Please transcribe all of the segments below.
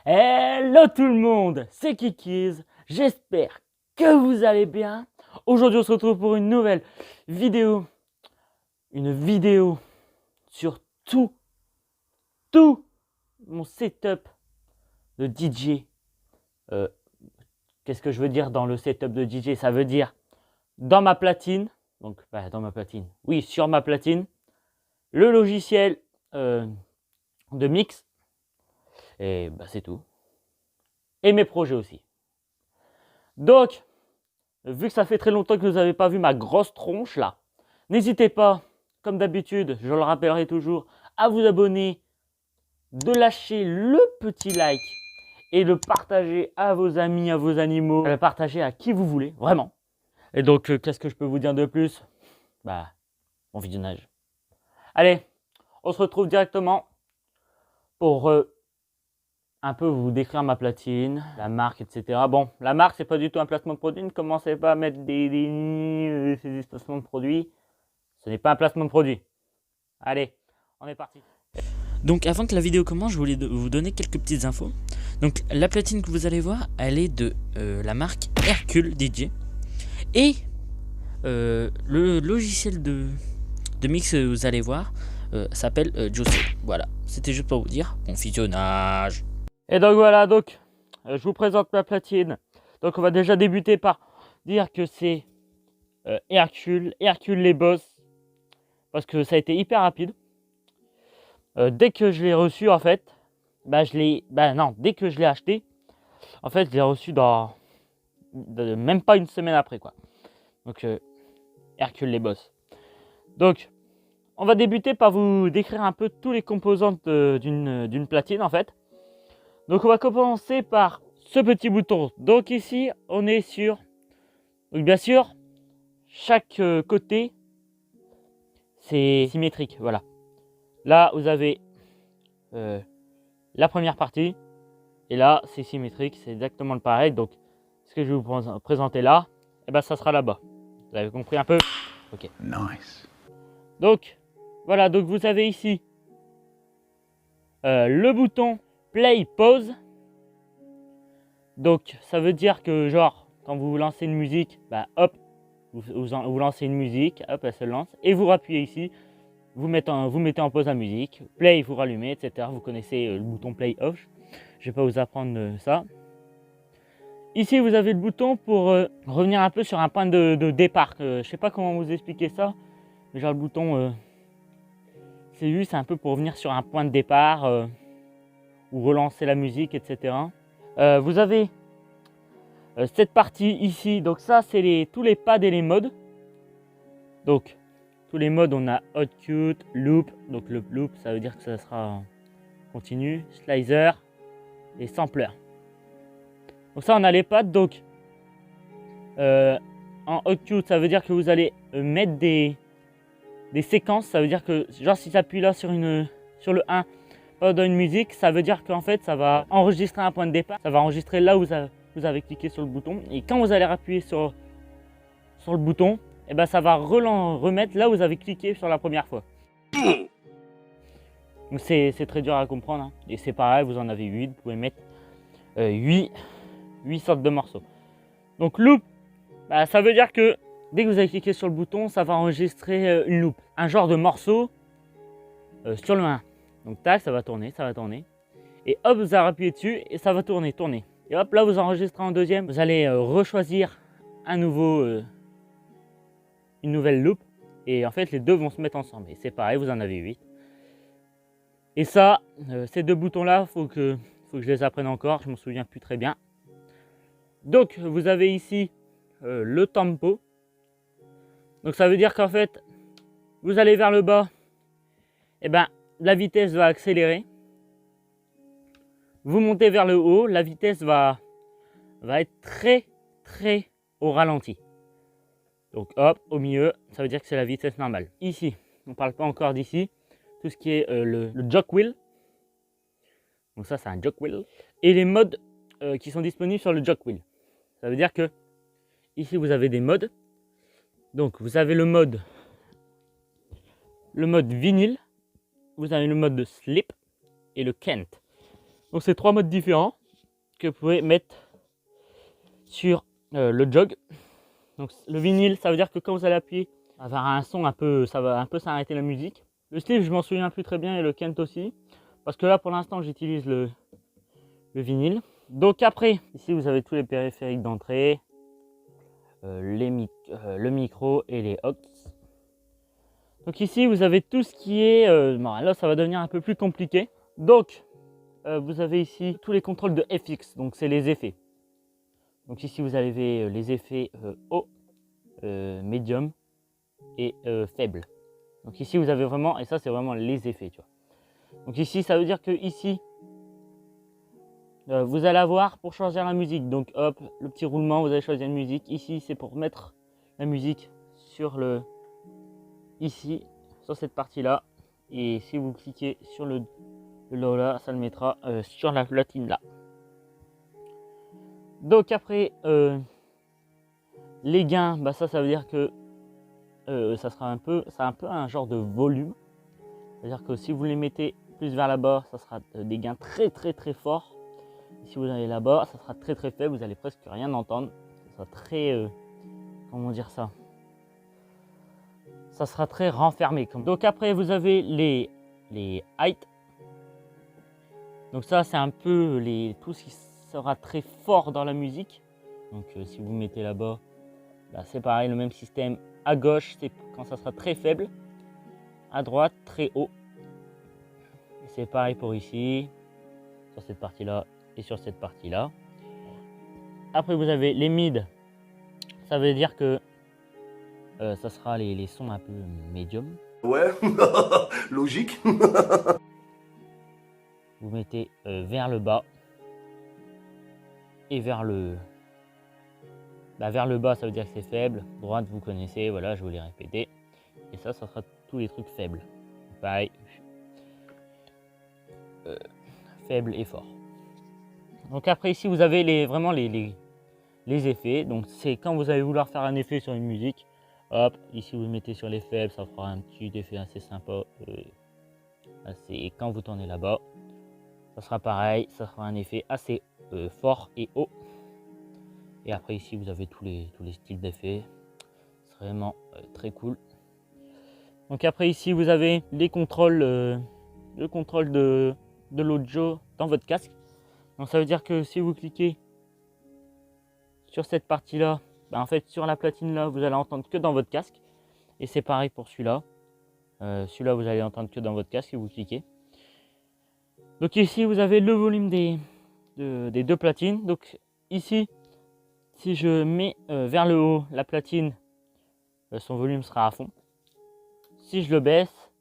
Hello tout le monde, c'est Kikiz, j'espère que vous allez bien. Aujourd'hui on se retrouve pour une nouvelle vidéo, sur tout mon setup de DJ. Qu'est-ce que je veux dire dans le setup de DJ? Ça veut dire dans ma platine, donc dans ma platine, oui sur ma platine, le logiciel de mix, et c'est tout. Et mes projets aussi. Donc, vu que ça fait très longtemps que vous n'avez pas vu ma grosse tronche là, n'hésitez pas, comme d'habitude, je le rappellerai toujours, à vous abonner, de lâcher le petit like et de partager à vos amis, à vos animaux, de le partager à qui vous voulez, vraiment. Et donc, qu'est-ce que je peux vous dire de plus? Bon visionnage. Allez, on se retrouve directement pour un peu vous décrire ma platine, la marque, etc. Bon, la marque, c'est pas du tout un placement de produit. Ne commencez pas à mettre des placements de produits. Ce n'est pas un placement de produit. Allez, on est parti. Donc avant que la vidéo commence, je voulais vous donner quelques petites infos. Donc la platine que vous allez voir, elle est de la marque Hercule DJ. Et le logiciel de mix que vous allez voir s'appelle Josso. Voilà, c'était juste pour vous dire, bon visionnage. Et donc voilà, je vous présente ma platine. Donc on va déjà débuter par dire que c'est Hercule les boss. Parce que ça a été hyper rapide. Dès que je l'ai reçu, en fait, dès que je l'ai acheté, en fait, je l'ai reçu dans même pas une semaine après, quoi. Donc, Hercule les boss. Donc, on va débuter par vous décrire un peu tous les composantes d'une platine, en fait. Donc, on va commencer par ce petit bouton. Donc ici, on est sur, donc bien sûr, chaque côté, c'est symétrique, voilà. Là, vous avez la première partie, et là, c'est symétrique, c'est exactement le pareil. Donc, ce que je vais vous présenter là, ça sera là-bas. Vous avez compris un peu? Ok. Nice. Donc, voilà, donc vous avez ici le bouton Play Pause. Donc, ça veut dire que, genre, quand vous lancez une musique, hop, vous lancez une musique, hop, elle se lance, et vous appuyez ici, vous mettez en pause la musique, Play, vous rallumez, etc. Vous connaissez le bouton Play Off. Je vais pas vous apprendre ça. Ici, vous avez le bouton pour revenir un peu sur un point de départ. Je sais pas comment vous expliquer ça, mais genre le bouton, c'est un peu pour revenir sur un point de départ ou relancer la musique, etc. Vous avez cette partie ici. Donc ça, c'est tous les pads et les modes. Donc tous les modes, on a Hot Cut, Loop. Donc le Loop, ça veut dire que ça sera continu, Slicer et Sampler. Donc ça, on a les pads. Donc en Hot Cut, ça veut dire que vous allez mettre des séquences. Ça veut dire que genre si j'appuie là sur le 1 pendant une musique, ça veut dire qu'en fait ça va enregistrer un point de départ. Ça va enregistrer là où vous avez cliqué sur le bouton. Et quand vous allez appuyer sur le bouton, ça va remettre là où vous avez cliqué sur la première fois. Donc c'est très dur à comprendre, hein. Et c'est pareil, vous en avez 8, vous pouvez mettre 8 sortes de morceaux. Donc loop, ça veut dire que dès que vous avez cliqué sur le bouton, ça va enregistrer une loop, un genre de morceau sur le 1. Donc tac, ça va tourner. Et hop, vous allez appuyer dessus et ça va tourner. Et hop, là vous enregistrez en deuxième. Vous allez rechoisir une nouvelle loop. Et en fait, les deux vont se mettre ensemble. Et c'est pareil, vous en avez 8. Et ça, ces deux boutons-là, faut que je les apprenne encore. Je ne m'en souviens plus très bien. Donc, vous avez ici le tempo. Donc, ça veut dire qu'en fait, vous allez vers le bas. La vitesse va accélérer. Vous montez vers le haut. La vitesse va être très, très au ralenti. Donc, hop, au milieu, ça veut dire que c'est la vitesse normale. Ici, on ne parle pas encore d'ici. Tout ce qui est le jog wheel. Donc ça, c'est un jog wheel. Et les modes qui sont disponibles sur le jog wheel. Ça veut dire que ici, vous avez des modes. Donc, vous avez le mode vinyle. Vous avez le mode de slip et le Kent. Donc c'est 3 modes différents que vous pouvez mettre sur le jog. Donc le vinyle, ça veut dire que quand vous allez appuyer, ça va avoir un son un peu, ça va un peu s'arrêter la musique. Le sleeve, je m'en souviens plus très bien, et le Kent aussi, parce que là pour l'instant j'utilise le vinyle. Donc après, ici vous avez tous les périphériques d'entrée, le micro et les aux. Donc ici vous avez tout ce qui est, bon, là ça va devenir un peu plus compliqué. Donc vous avez ici tous les contrôles de FX, donc c'est les effets. Donc ici vous avez les effets haut, médium et faible. Donc ici vous avez vraiment, et ça c'est vraiment les effets, tu vois. Donc ici ça veut dire que ici vous allez avoir pour choisir la musique. Donc hop, le petit roulement, vous allez choisir une musique. Ici c'est pour mettre la musique sur le, ici sur cette partie là. Et si vous cliquez sur le low là, ça le mettra sur la platine là. Donc après les gains, bah ça veut dire que ça sera un peu, c'est un peu un genre de volume. C'est-à-dire que si vous les mettez plus vers là-bas, ça sera des gains très forts. Et si vous allez là-bas, ça sera très faible, vous allez presque rien entendre. Ça sera très, comment dire ça, ça sera très renfermé. Donc après vous avez les heights. Donc ça c'est un peu tout ce qui sera très fort dans la musique. Donc si vous mettez là-bas, là, c'est pareil, le même système. À gauche, c'est quand ça sera très faible. À droite, très haut. C'est pareil pour ici, sur cette partie-là et sur cette partie-là. Après, vous avez les mid. Ça veut dire que ça sera les sons un peu médium. Ouais, logique. Vous mettez vers le bas et vers le... vers le bas, ça veut dire que c'est faible. Droite, vous connaissez, voilà, je vous l'ai répété. Et ça sera tous les trucs faibles. Pareil. Faible et fort. Donc après ici, vous avez vraiment les effets. Donc c'est quand vous allez vouloir faire un effet sur une musique. Hop, ici vous mettez sur les faibles, ça fera un petit effet assez sympa. Et quand vous tournez là-bas, ça sera pareil, ça fera un effet assez fort et haut. Et après ici vous avez tous les styles d'effets. C'est vraiment très cool. Donc après ici vous avez les contrôles, le contrôle de l'audio dans votre casque. Donc ça veut dire que si vous cliquez sur cette partie là, en fait sur la platine là, vous allez entendre que dans votre casque. Et c'est pareil pour celui-là. Celui-là vous allez entendre que dans votre casque et vous cliquez. Donc ici vous avez le volume des deux platines. Donc ici, si je mets vers le haut la platine, son volume sera à fond. Si je le baisse,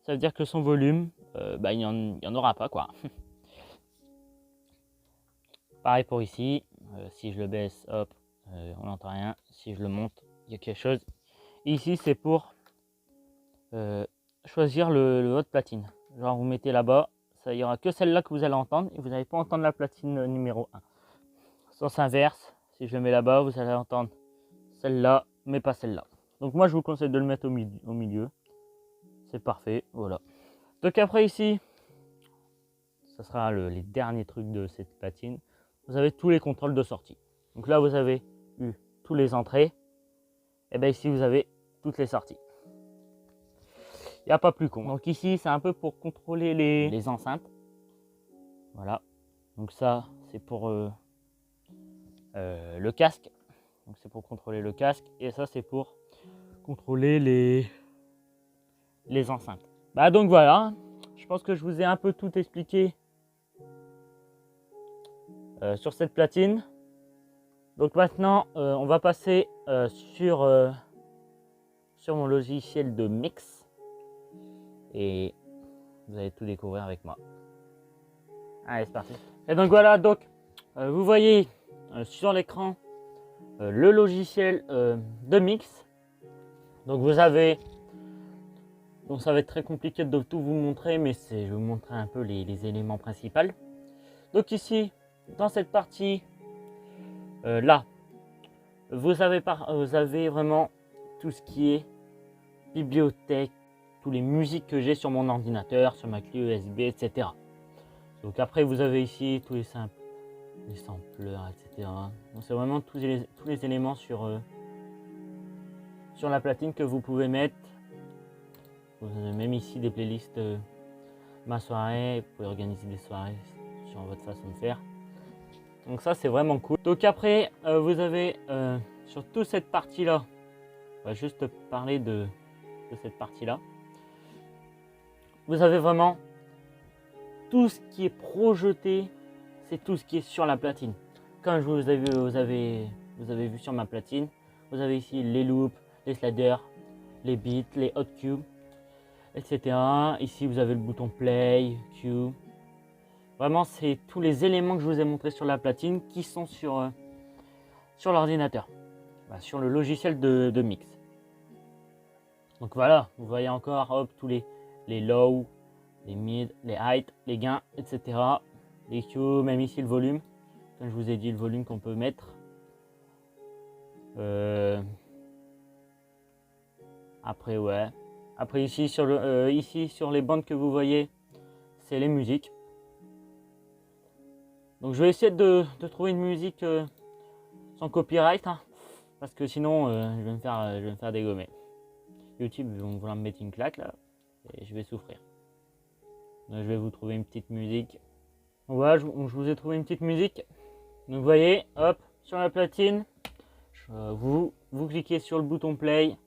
ça veut dire que son volume, il n'y en aura pas, quoi. Pareil pour ici, si je le baisse, hop, on n'entend rien. Si je le monte, il y a quelque chose. Et ici c'est pour choisir votre platine. Genre vous mettez là-bas, il n'y aura que celle-là que vous allez entendre et vous n'allez pas entendre la platine numéro 1. Sens inverse, si je le mets là-bas, vous allez entendre celle-là, mais pas celle-là. Donc moi je vous conseille de le mettre au milieu. C'est parfait, voilà. Donc après ici, ça sera les derniers trucs de cette platine. Vous avez tous les contrôles de sortie. Donc là vous avez eu tous les entrées. Et bien ici vous avez toutes les sorties. Il n'y a pas plus con. Donc ici c'est un peu pour contrôler les enceintes. Voilà. Donc ça c'est pour le casque. Donc c'est pour contrôler le casque. Et ça c'est pour contrôler les enceintes. Donc voilà. Je pense que je vous ai un peu tout expliqué sur cette platine. Donc maintenant on va passer sur mon logiciel de mix. Et vous allez tout découvrir avec moi. Allez, c'est parti. Et donc voilà, donc vous voyez sur l'écran le logiciel de mix. Donc vous avez, donc ça va être très compliqué de tout vous montrer, mais je vais vous montrer un peu les éléments principaux. Donc ici, dans cette partie là, vous avez vraiment tout ce qui est bibliothèque, toutes les musiques que j'ai sur mon ordinateur, sur ma clé USB, etc. Donc après vous avez ici tous les sampleurs, etc. Donc c'est vraiment tous les éléments sur la platine que vous pouvez mettre. Vous avez même ici des playlists ma soirée, vous pouvez organiser des soirées sur votre façon de faire. Donc ça c'est vraiment cool. Donc après vous avez sur toute cette partie là, on va juste parler de cette partie là. Vous avez vraiment tout ce qui est projeté, c'est tout ce qui est sur la platine. Comme je vous avez vu sur ma platine, vous avez ici les loops, les sliders, les beats, les hot cubes, etc. Ici vous avez le bouton play, cue. Vraiment c'est tous les éléments que je vous ai montrés sur la platine qui sont sur l'ordinateur, sur le logiciel de mix. Donc voilà, vous voyez encore hop, tous les low, les mid, les high, les gains, etc. Les cues, même ici le volume. Comme je vous ai dit, le volume qu'on peut mettre. Après ouais. Après ici sur les bandes que vous voyez, c'est les musiques. Donc je vais essayer de trouver une musique sans copyright, hein, parce que sinon je vais me faire dégommer. YouTube ils vont vouloir me mettre une claque là et je vais souffrir. Donc, je vais vous trouver une petite musique. Voilà, je vous ai trouvé une petite musique. Donc vous voyez, hop, sur la platine, vous cliquez sur le bouton play.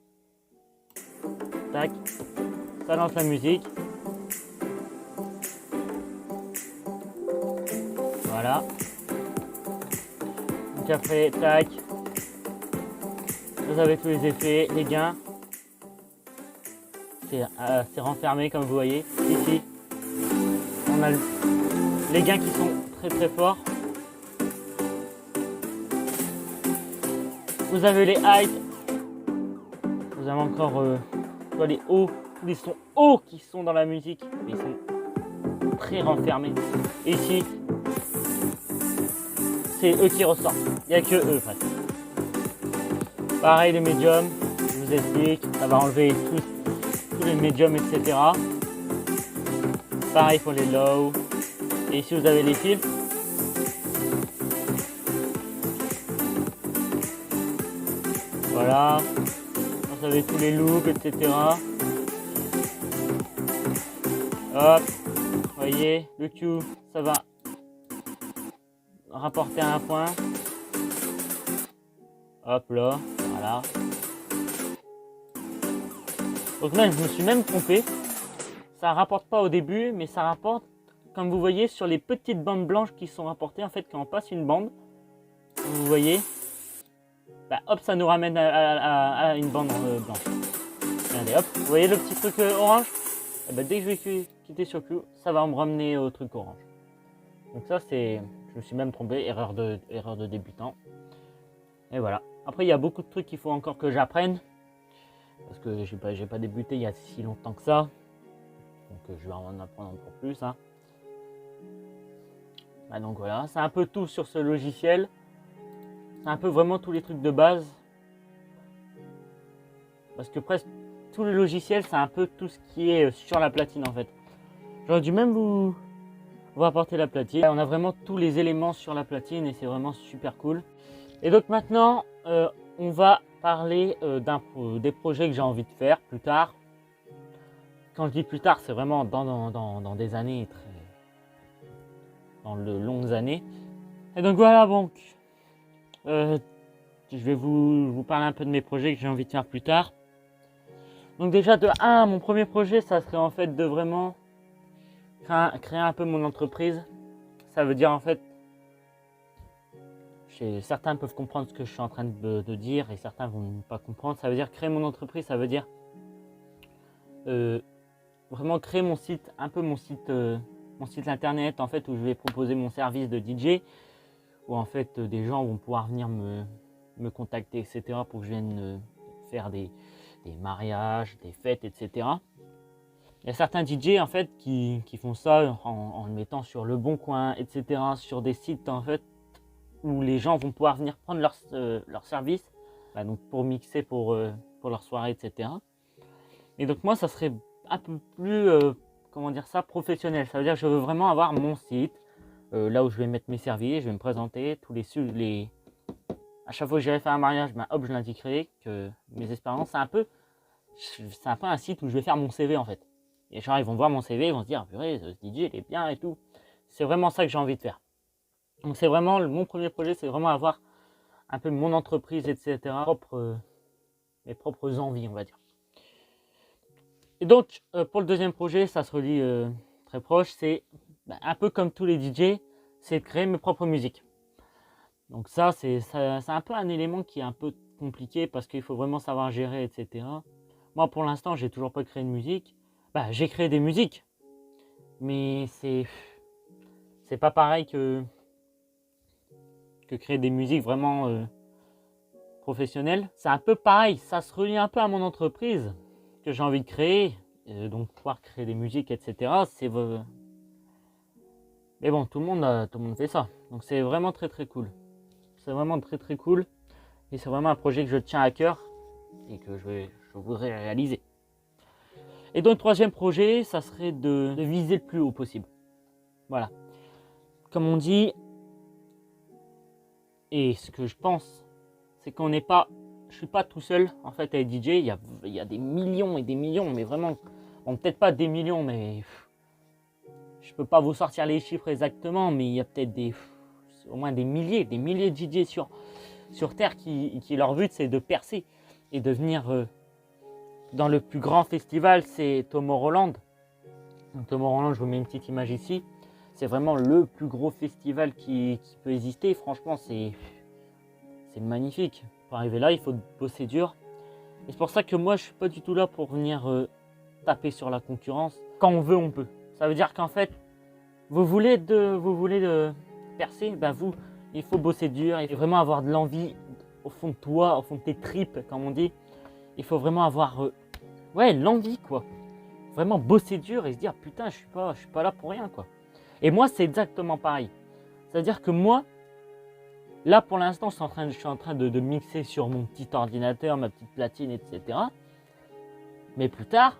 Tac, ça lance la musique. Voilà. Donc après, tac, vous avez tous les effets, les gains. C'est renfermé comme vous voyez. Ici, on a les gains qui sont très très forts. Vous avez les highs. Vous avez encore les hauts, tous les sons hauts qui sont dans la musique. Ils sont très renfermés. Et ici, c'est eux qui ressortent. Il n'y a que eux. Presque. Pareil les médiums, je vous explique, ça va enlever tous les médiums, etc. Pareil pour les low. Et ici vous avez les fils. Voilà. Vous avez tous les loops, etc. Hop. Vous voyez, le Q, ça va rapporter à un point. Hop là, voilà. Donc là, je me suis même trompé. Ça rapporte pas au début, mais ça rapporte, comme vous voyez, sur les petites bandes blanches qui sont rapportées. En fait, quand on passe une bande, vous voyez, bah, hop, ça nous ramène à une bande blanche. Regardez, hop, vous voyez le petit truc orange? Et bah, dès que je vais quitter sur Q, ça va me ramener au truc orange. Donc ça, c'est, je me suis même trompé, erreur de débutant. Et voilà. Après, il y a beaucoup de trucs qu'il faut encore que j'apprenne. Parce que j'ai pas débuté il y a si longtemps que ça. Donc je vais en apprendre encore plus. Hein. Bah, donc voilà, c'est un peu tout sur ce logiciel. C'est un peu vraiment tous les trucs de base. Parce que presque tout le logiciel, c'est un peu tout ce qui est sur la platine en fait. J'aurais dû même vous apporter la platine. On a vraiment tous les éléments sur la platine et c'est vraiment super cool. Et donc maintenant, on va parler des projets que j'ai envie de faire plus tard. Quand je dis plus tard, c'est vraiment dans des années, dans de longues années. Et donc voilà, donc, je vais vous parler un peu de mes projets que j'ai envie de faire plus tard. Donc déjà de 1, mon premier projet, ça serait en fait de vraiment créer un peu mon entreprise. Ça veut dire en fait, certains peuvent comprendre ce que je suis en train de dire et certains vont pas comprendre. Ça veut dire créer mon entreprise, ça veut dire vraiment créer mon site, un peu mon site internet en fait où je vais proposer mon service de DJ, où en fait des gens vont pouvoir venir me contacter, etc. pour que je vienne faire des mariages, des fêtes, etc. Il y a certains DJ en fait qui font ça en le mettant sur Le Bon Coin, etc. sur des sites en fait où les gens vont pouvoir venir prendre leur service, donc pour mixer pour leur soirée, etc. Et donc moi, ça serait un peu plus comment dire ça, professionnel. Ça veut dire que je veux vraiment avoir mon site, là où je vais mettre mes services, je vais me présenter, à chaque fois que j'irai faire un mariage, ben, hop, je l'indiquerai, que mes expériences, c'est un peu un site où je vais faire mon CV en fait. Et genre, ils vont voir mon CV, ils vont se dire, purée, ce DJ, il est bien et tout. C'est vraiment ça que j'ai envie de faire. Donc c'est vraiment, mon premier projet, c'est vraiment avoir un peu mon entreprise, etc. Mes propres envies, on va dire. Et donc, pour le deuxième projet, ça se relie très proche, c'est un peu comme tous les DJ, c'est de créer mes propres musiques. Donc ça, c'est un peu un élément qui est un peu compliqué parce qu'il faut vraiment savoir gérer, etc. Moi, pour l'instant, j'ai toujours pas créé de musique. J'ai créé des musiques, mais c'est pas pareil que créer des musiques vraiment professionnelles. C'est un peu pareil, ça se relie un peu à mon entreprise que j'ai envie de créer, donc pouvoir créer des musiques, etc. Mais bon, tout le monde fait ça, donc c'est vraiment très très cool. C'est vraiment très très cool et c'est vraiment un projet que je tiens à cœur et que je voudrais réaliser. Et donc, le troisième projet, ça serait de viser le plus haut possible. Voilà. Comme on dit, et ce que je pense, c'est je suis pas tout seul en fait à être DJ. Il y a des millions et des millions, mais vraiment, bon, peut-être pas des millions, mais je peux pas vous sortir les chiffres exactement, mais il y a peut-être au moins des milliers de DJ sur Terre qui leur but c'est de percer et de venir dans le plus grand festival, c'est Tomorrowland. Donc, Tomorrowland, je vous mets une petite image ici. C'est vraiment le plus gros festival qui peut exister. Franchement, c'est magnifique. Pour arriver là, il faut bosser dur. Et c'est pour ça que moi, je suis pas du tout là pour venir taper sur la concurrence. Quand on veut, on peut. Ça veut dire qu'en fait, vous voulez percer, il faut bosser dur et vraiment avoir de l'envie au fond de toi, au fond de tes tripes, comme on dit. Il faut vraiment avoir l'envie, quoi. Vraiment bosser dur et se dire putain, je suis pas là pour rien, quoi. Et moi, c'est exactement pareil. C'est-à-dire que moi, là pour l'instant, je suis en train de mixer sur mon petit ordinateur, ma petite platine, etc. Mais plus tard,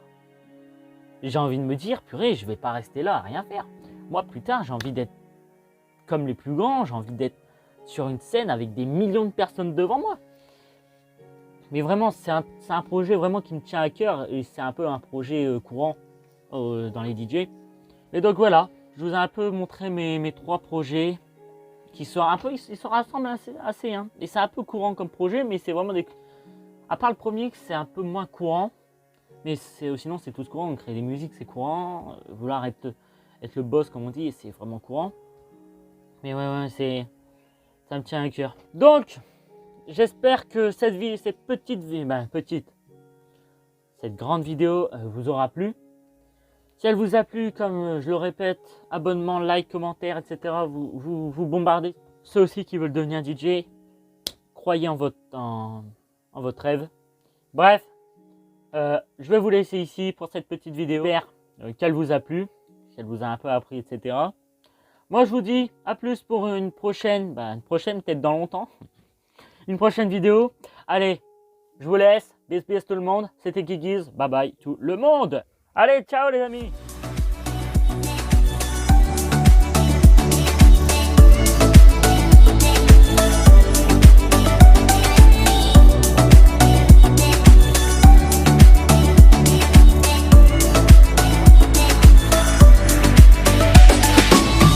j'ai envie de me dire purée, je vais pas rester là à rien faire. Moi, plus tard, j'ai envie d'être comme les plus grands, j'ai envie d'être sur une scène avec des millions de personnes devant moi. Mais vraiment, c'est un projet vraiment qui me tient à cœur et c'est un peu un projet courant dans les DJ. Et donc voilà, je vous ai un peu montré mes trois projets qui sont un peu, ils se rassemblent assez hein. Et c'est un peu courant comme projet, mais c'est vraiment à part le premier, c'est un peu moins courant. Mais sinon, c'est tous courant. On crée des musiques, c'est courant. Vouloir être le boss, comme on dit, c'est vraiment courant. Mais ouais, ça me tient à cœur. Donc, j'espère que cette grande vidéo vous aura plu. Si elle vous a plu, comme je le répète, abonnement, like, commentaire, etc. Vous bombardez. Ceux aussi qui veulent devenir DJ, croyez en votre rêve. Bref, je vais vous laisser ici pour cette petite vidéo. J'espère qu'elle vous a plu, qu'elle vous a un peu appris, etc. Moi, je vous dis à plus pour une prochaine peut-être dans longtemps. Une prochaine vidéo. Allez, je vous laisse. Bis tout le monde. C'était Gigiz. Bye bye tout le monde. Allez, ciao les amis.